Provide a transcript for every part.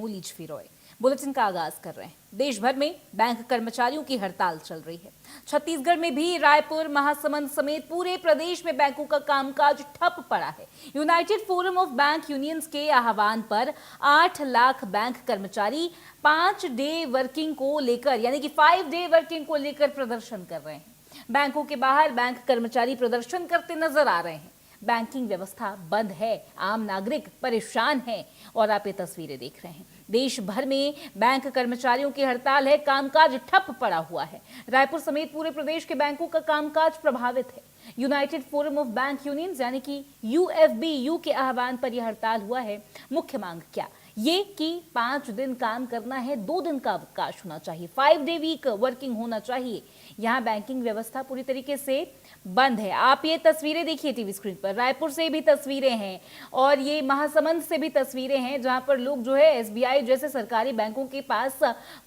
बुलीच फिरोए। Bulletin का आगाज कर रहे हैं। देश भर में बैंक कर्मचारियों की हड़ताल चल रही है। छत्तीसगढ़ में भी रायपुर, महासमुंद समेत पूरे प्रदेश में बैंकों का कामकाज ठप पड़ा है। United forum of bank unions के आह्वान पर 8 लाख बैंक कर्मचारी 5 डे वर्किंग को लेकर यानी कि 5 डे वर्किंग को लेकर प्रदर्शन कर रहे हैं। बैंकों के बाहर बैंक कर्मचारी प्रदर्शन करते नजर आ रहे हैं। बैंकिंग व्यवस्था बंद है, आम नागरिक परेशान है और आप ये तस्वीरें देख रहे हैं। देश भर में बैंक कर्मचारियों की हड़ताल है, कामकाज ठप पड़ा हुआ है। रायपुर समेत पूरे प्रदेश के बैंकों का कामकाज प्रभावित है। United forum of bank unions यानी कि यूएफबीयू के आह्वान पर यह हड़ताल हुआ है। मुख्य मांग क्या? ये कि 5 दिन काम करना है, 2 दिन का अवकाश होना चाहिए, 5 डे वीक वर्किंग होना चाहिए। यहाँ बैंकिंग व्यवस्था पूरी तरीके से बंद है। आप ये तस्वीरें देखिए टीवी स्क्रीन पर। रायपुर से भी तस्वीरें हैं और ये महासमुंद से भी तस्वीरें हैं, जहां पर लोग जो है एसबीआई जैसे सरकारी बैंकों के पास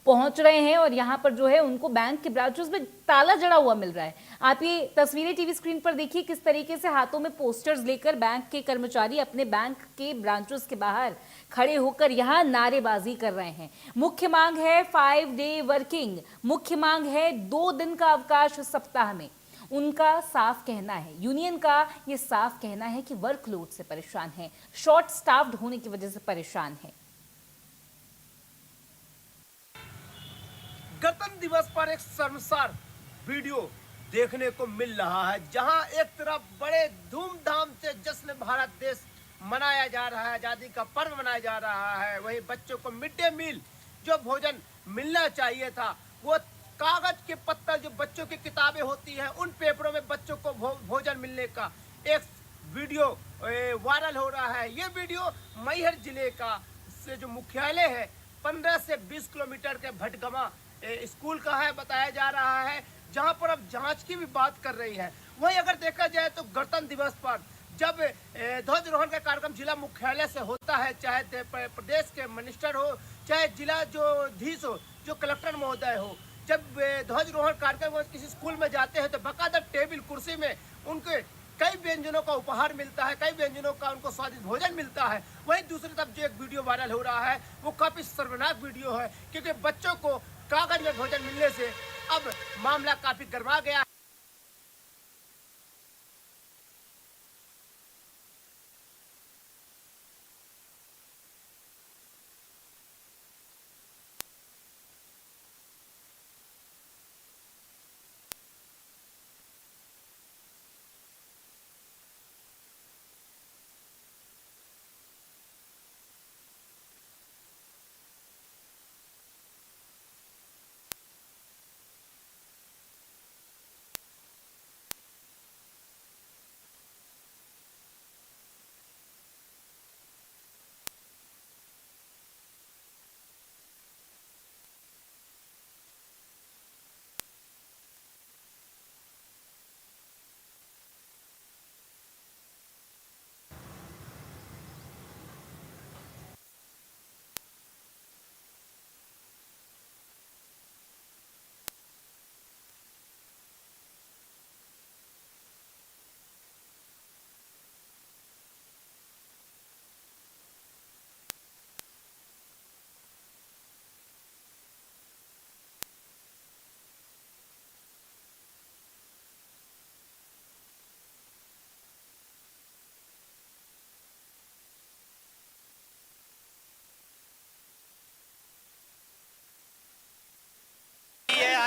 पहुंच रहे हैं और यहां पर जो है उनको बैंक के ब्रांचेस में ताला जड़ा हुआ मिल रहा है। आप ये तस्वीरें टीवी स्क्रीन पर देखिए, किस तरीके से हाथों में पोस्टर्स लेकर बैंक के कर्मचारी अपने बैंक के ब्रांचेस के बाहर खड़े होकर यहाँ नारेबाजी कर रहे हैं। मुख्य मांग है 5 डे वर्किंग, मुख्य मांग है 2 दिन का अवकाश सप्ताह में। उनका साफ कहना है, यूनियन का ये साफ कहना है कि वर्कलोड से परेशान है, शॉर्ट स्टाफ्ड होने की वजह से परेशान है। गणतंत्र दिवस पर एक शर्मसार वीडियो देखने को मिल रहा है, जहां एक तरफ बड़े धूमधाम से जश्न भारत देश मनाया जा रहा है, आजादी का पर्व मनाया जा रहा है। वहीं बच्चों को मिड डे मील जो भोजन मिलना चाहिए था, वो कागज के पत्तल जो बच्चों की किताबें होती हैं, उन पेपरों में बच्चों को भोजन मिलने का एक वीडियो वायरल हो रहा है। ये वीडियो मैहर जिले का से जो मुख्यालय है 15 से 20 किलोमीटर के भटगमा स्कूल का है, बताया जा रहा है, जहां पर अब जांच की भी बात कर रही है। वहीं अगर देखा जाए तो गणतंत्र दिवस पर जब ध्वजारोहण का कार्यक्रम जिला मुख्यालय से होता है, चाहे प्रदेश के मिनिस्टर हो, चाहे जिला जो अधीश हो, जो कलेक्टर महोदय हो, जब ध्वजारोहण कार्यक्रम किसी स्कूल में जाते हैं तो बाकायदा टेबल कुर्सी में उनके कई व्यंजनों का उपहार मिलता है, कई व्यंजनों का उनको स्वादिष्ट भोजन मिलता है। वहीं दूसरी तरफ जो एक वीडियो वायरल हो रहा है वो काफी शर्मनाक वीडियो है, क्योंकि बच्चों को कागज में भोजन मिलने से अब मामला काफी गरमा गया है।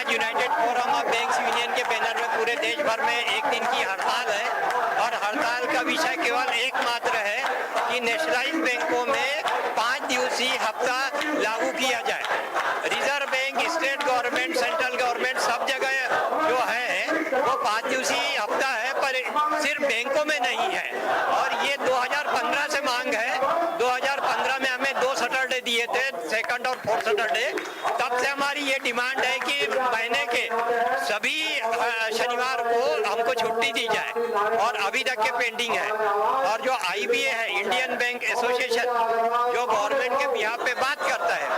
United forum of banks union के बैनर में पूरे देश भर में एक दिन की हड़ताल है और हड़ताल का विषय केवल एकमात्र है कि नेशनलाइज बैंकों में 5 दिवसीय हफ्ता लागू किया जाए। Reserve bank, state government, central government सब जगह जो है वो 5 दिवसीय हफ्ता है, पर सिर्फ बैंकों में नहीं है। और ये 2015 से मांग है। 2015 में हमें 2 सैटरडे दिए थे, सेकंड और फोर्थ सैटरडे। तब से हमारी ये डिमांड है कि महीने के सभी शनिवार को हमको छुट्टी दी जाए और अभी तक के पेंडिंग है। और जो आईबीए है, इंडियन बैंक एसोसिएशन, जो गवर्नमेंट के बिहाफ पे बात करता है,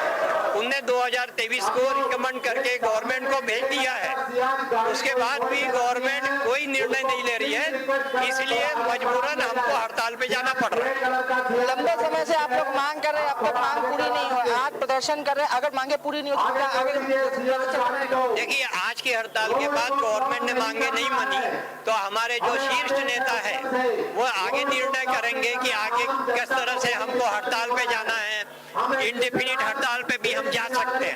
उनने 2023 को रिकमेंड करके गवर्नमेंट को भेज दिया है उसके बाद भी गवर्नमेंट कोई निर्णय नहीं ले रही है, इसलिए मजबूरन हमको हड़ताल पे जाना पड़ रहा है। लंबे समय से आप लोग मांग कर रहे हैं, अब तक मांग पूरी नहीं हो, आज प्रदर्शन कर रहे हैं, अगर मांगे पूरी नहीं हो तो क्या आगे प्रदर्शन? देखिए, आज की हड़ताल के बाद गवर्नमेंट ने मांगे नहीं मानी तो हमारे जो शीर्ष नेता है वो आगे निर्णय करेंगे कि आगे किस तरह से हमको हड़ताल पे जाना है। इंडेफिनिट हड़ताल पे भी हम जा सकते हैं।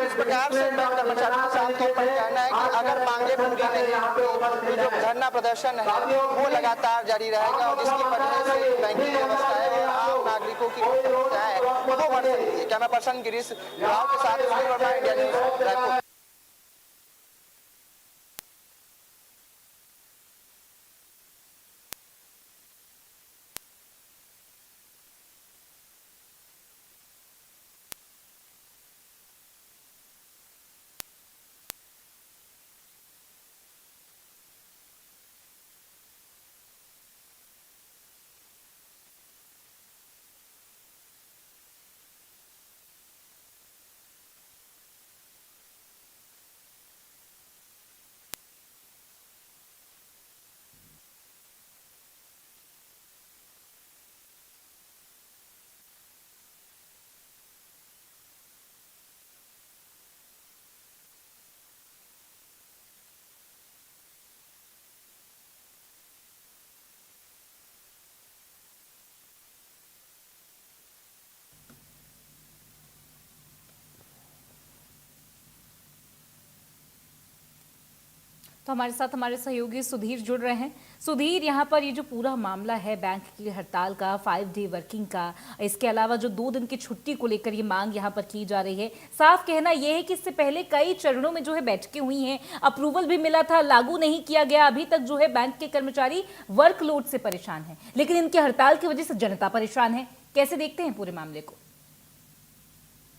इस प्रकार से बैंक कर्मचारियों का साफ तौर पर कहना है कि अगर मांगे पूरी नहीं होंगी तो जो धरना प्रदर्शन है वो लगातार जारी रहेगा और जिसकी वजह से बैंकिंग व्यवस्था है और आम नागरिकों की समस्या है वो बढ़ सकती है। कैमरा पर्सन गिरीश राव के साथ सुनील वर्मा, इंडिया न्यूज, रायपुर। तो हमारे साथ हमारे सहयोगी सुधीर जुड़ रहे हैं। सुधीर, यहाँ पर ये जो पूरा मामला है बैंक की हड़ताल का, 5 डे वर्किंग का, इसके अलावा जो 2 दिन की छुट्टी को लेकर ये मांग यहाँ पर की जा रही है, साफ कहना ये है कि इससे पहले कई चरणों में जो है बैठकें हुई हैं, अप्रूवल भी मिला था, लागू नहीं किया गया। अभी तक जो है बैंक के कर्मचारी वर्कलोड से परेशान हैं, लेकिन इनकी हड़ताल की वजह से जनता परेशान है। कैसे देखते हैं पूरे मामले को?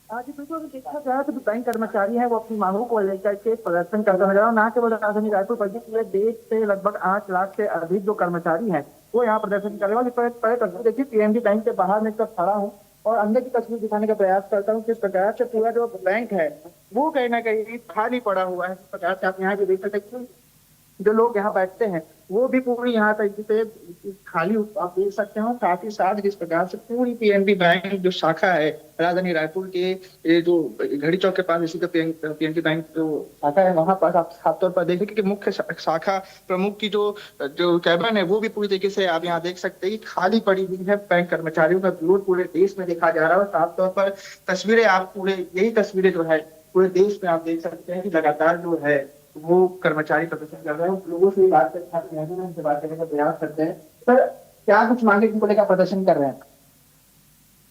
आज बिल्कुल देखा जाए तो बैंक कर्मचारी हैं वो अपनी मांगों को लेकर के प्रदर्शन करते नजर आ रहे हैं। ना केवल राजधानी रायपुर बल्कि पूरे देश से लगभग 8 लाख से अधिक जो कर्मचारी हैं वो यहाँ प्रदर्शन कर रहे हैं। पहले तस्वीर देखिए, पीएनबी बैंक के बाहर में कब खड़ा हूँ और अंदर की तस्वीर दिखाने का प्रयास करता हूँ। किस प्रकार से पूरा जो बैंक है वो कहीं ना कहीं खाली पड़ा हुआ है। इस प्रकार से आप यहाँ भी देख सकते हैं जो लोग यहाँ बैठते हैं वो भी पूरी यहाँ तरीके से खाली आप देख सकते हो। साथ ही साथ जिस प्रकार से पूरी पीएनबी बैंक जो शाखा है राजधानी रायपुर के ये जो घड़ी चौक के पास इसी का पीएनबी बैंक जो शाखा है वहां पर आप साफ तौर पर देखें कि मुख्य शाखा प्रमुख की जो कैबिन है वो भी पूरी तरीके से आप यहाँ देख सकते हैं कि खाली पड़ी हुई है। बैंक कर्मचारियों का विरोध पूरे देश में देखा जा रहा है। साफ तौर पर तस्वीरें आप पूरे यही तस्वीरें जो है पूरे देश में आप देख सकते हैं कि लगातार जो है वो कर्मचारी प्रदर्शन कर रहे हैं। लोगों से बात करने का प्रयास करते हैं। सर, क्या कुछ मांगे को लेकर प्रदर्शन कर रहे हैं?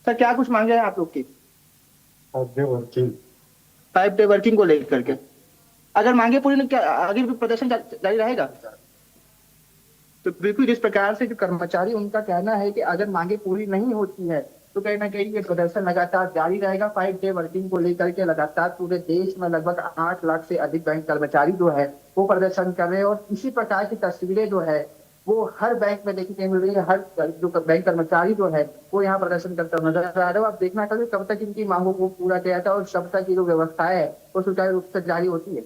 सर, क्या कुछ मांगे हैं आप लोग की? 5 डे वर्किंग को लेकर के अगर मांगे पूरी नहीं, क्या आगे भी प्रदर्शन जारी रहेगा? तो बिल्कुल जिस प्रकार से जो कर्मचारी उनका कहना है कि अगर मांगे पूरी नहीं होती है तो कहीं ना कहीं ये प्रदर्शन लगातार जारी रहेगा। 5 डे वर्किंग को लेकर के लगातार पूरे देश में लगभग 8 लाख से अधिक बैंक कर्मचारी जो है वो प्रदर्शन कर रहे हैं और इसी प्रकार की तस्वीरें जो है वो हर बैंक में देखने को मिल रही है। हर जो बैंक कर्मचारी जो है वो यहाँ प्रदर्शन करता नजर आ रहे हो। आप देखना चाहिए कब तक इनकी मांगों को पूरा किया जाता है और कब तक की जो व्यवस्था है वो सुचारू रूप से जारी होती है।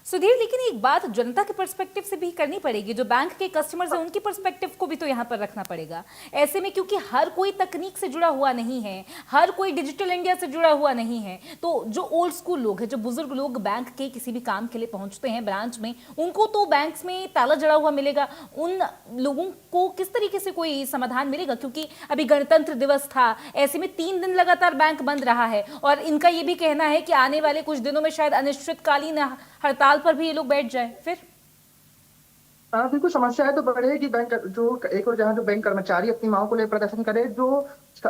सुधीर, लेकिन एक बात जनता के पर्सपेक्टिव से भी करनी पड़ेगी, जो बैंक के कस्टमर्स हैं उनकी पर्सपेक्टिव को भी तो यहाँ पर रखना पड़ेगा। ऐसे में क्योंकि हर कोई तकनीक से जुड़ा हुआ नहीं है, हर कोई डिजिटल इंडिया से जुड़ा हुआ नहीं है, तो जो ओल्ड स्कूल लोग हैं, जो बुजुर्ग लोग बैंक के किसी भी काम के लिए पहुंचते हैं ब्रांच में, उनको तो बैंक्स में ताला जड़ा हुआ मिलेगा। उन लोगों को किस तरीके से कोई समाधान मिलेगा? क्योंकि अभी गणतंत्र दिवस था, ऐसे में 3 दिन लगातार बैंक बंद रहा है और इनका ये भी कहना है कि आने वाले कुछ दिनों में शायद अनिश्चितकालीन हड़ताल पर भी ये लोग बैठ जाए। फिर बिल्कुल समस्या है तो बढ़ेगी। बैंक जो एक और जहाँ जो बैंक कर्मचारी अपनी मांगों को लेकर प्रदर्शन करे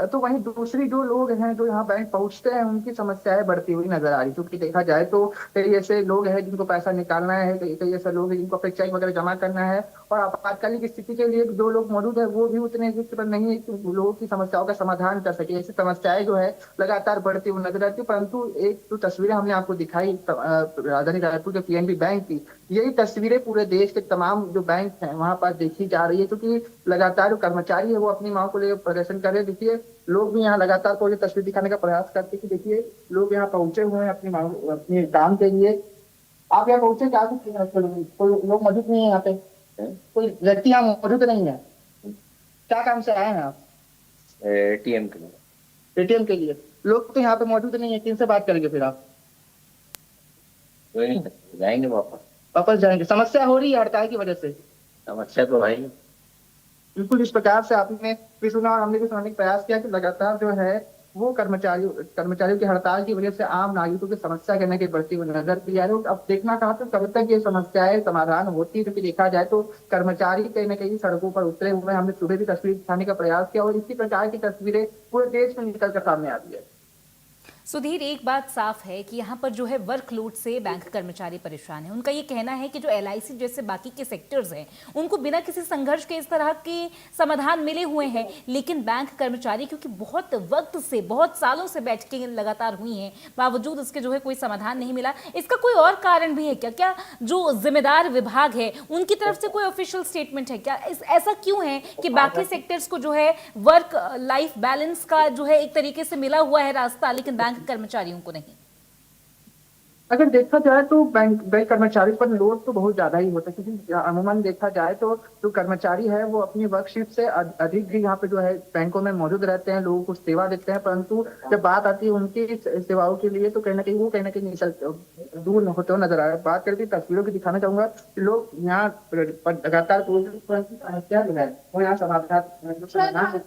तो वहीं दूसरी जो लोग हैं जो यहाँ बैंक पहुंचते हैं उनकी समस्याएं बढ़ती हुई नजर आ रही। क्योंकि देखा जाए तो कई ऐसे लोग हैं जिनको पैसा निकालना है, कई ऐसे लोग हैं जिनको अपने चेक वगैरह जमा करना है और आपातकालीन स्थिति के लिए जो लोग मौजूद है वो भी उतने पर नहीं है कि लोगों की समस्याओं का समाधान कर सके। ऐसी समस्याएं जो है लगातार बढ़ती हुई नजर आती है। परंतु एक जो तस्वीरें हमने आपको दिखाई राजधानी रायपुर के पीएनबी बैंक की, यही तस्वीरें पूरे देश के तमाम जो बैंक हैं वहां पर देखी जा रही है। क्योंकि लगातार जो कर्मचारी है वो अपनी मांग को लेकर प्रदर्शन कर रहे हैं। देखिए, लोग भी यहाँ लगातार को ये तस्वीर दिखाने का प्रयास करते हैं कि देखिए लोग यहाँ पहुंचे हुए हैं अपनी काम के लिए आप यहाँ पहुंचे क्या कुछ कोई लोग मौजूद नहीं है यहाँ पे, कोई व्यक्ति यहाँ मौजूद नहीं है, क्या काम से आए हैं आप? एटीएम के लिए। एटीएम के लिए। लोग तो यहाँ पे मौजूद नहीं है, किन से बात करेंगे फिर आप? कोई नहीं, जाएंगे वापस। वापस जाएंगे? समस्या हो रही है हड़ताल की वजह से? समस्या तो है ही। बिल्कुल इस प्रकार से आपने भी सुना और हमने भी सुनाने का प्रयास किया कि लगातार जो है वो कर्मचारियों की हड़ताल की वजह से आम नागरिकों की समस्या कहने की बढ़ती हुई नजर भी आ रही है। अब देखना कहा तो कब तक ये समस्याएं समाधान होती है, क्योंकि देखा जाए तो कर्मचारी कहीं ना कहीं सड़कों पर उतरे हुए हैं। हमने सुबह भी तस्वीर दिखाने का प्रयास किया और इसी प्रकार की तस्वीरें पूरे देश में निकल कर सामने आती है। सुधीर, एक बात साफ है कि यहाँ पर जो है वर्कलोड से बैंक कर्मचारी परेशान है। उनका ये कहना है कि जो एलआईसी जैसे बाकी के सेक्टर्स हैं उनको बिना किसी संघर्ष के इस तरह के समाधान मिले हुए हैं, लेकिन बैंक कर्मचारी क्योंकि बहुत वक्त से, बहुत सालों से बैठकें लगातार हुई हैं, बावजूद उसके जो है कोई समाधान नहीं मिला। इसका कोई और कारण भी है क्या? क्या जो जिम्मेदार विभाग है उनकी तरफ से कोई ऑफिशियल स्टेटमेंट है क्या? ऐसा क्यों है कि बाकी सेक्टर्स को जो है वर्क लाइफ बैलेंस का जो है एक तरीके से मिला हुआ है रास्ता, लेकिन बैंक कर्मचारियों को नहीं? अगर देखा जाए तो बैंक कर्मचारी पर लोड तो बहुत ज्यादा ही होता है, क्योंकि अमूमन देखा जाए तो जो कर्मचारी है वो अपनी वर्क शिफ्ट से अधिक भी यहाँ पे जो है बैंकों में मौजूद रहते हैं, लोगों को सेवा देते हैं, परंतु जब बात आती है उनकी सेवाओं के लिए तो कहीं ना कहीं निकल दूर होते हुए नजर आ रहा है। बात करके तस्वीरों की दिखाना चाहूंगा कि लोग यहाँ लगातार समस्या जो है वो यहाँ समाधान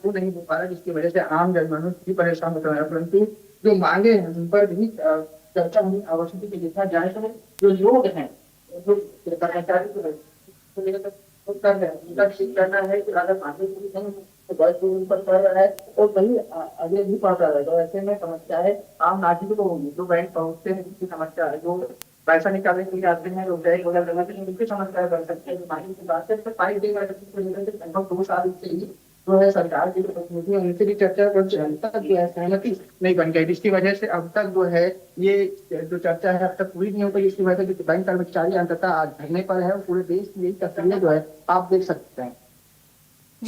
नहीं हो पा रहा, जिसकी वजह से आम जनमानस भी परेशान होता है। परंतु जो मांगे हैं उन पर भी चर्चा होनी आवश्यक है। देखा जाए तो जो लोग हैं, जो कर्मचारी जो है तो कर रहे हैं, उनका ठीक करना है कि अगर मांगे पूरी नहीं तो बस उन पर पड़ रहा है और वही आगे भी पड़ रहा है। तो ऐसे में समस्या है आम नागरिकों को होगी, जो बैंक पहुंचते हैं जिसकी समस्या है, जो पैसा निकालने के लिए आते हैं, लोग बैंक वगैरह करने के लिए उनकी समस्या बढ़ सकती है। मांगे की बात है तो 5 दिन लगभग 2 साल से ही जो है सरकार की जो प्रतिनिधि है उनसे भी चर्चा कर तक जो है सहमति नहीं बन गई, जिसकी वजह से अब तक जो है ये जो चर्चा है अब तक पूरी नहीं हो पाई। इसकी वजह से बैंक कर्मचारी अंततः आज धरने पर है और पूरे देश की यही तस्वीरें जो है आप देख सकते हैं।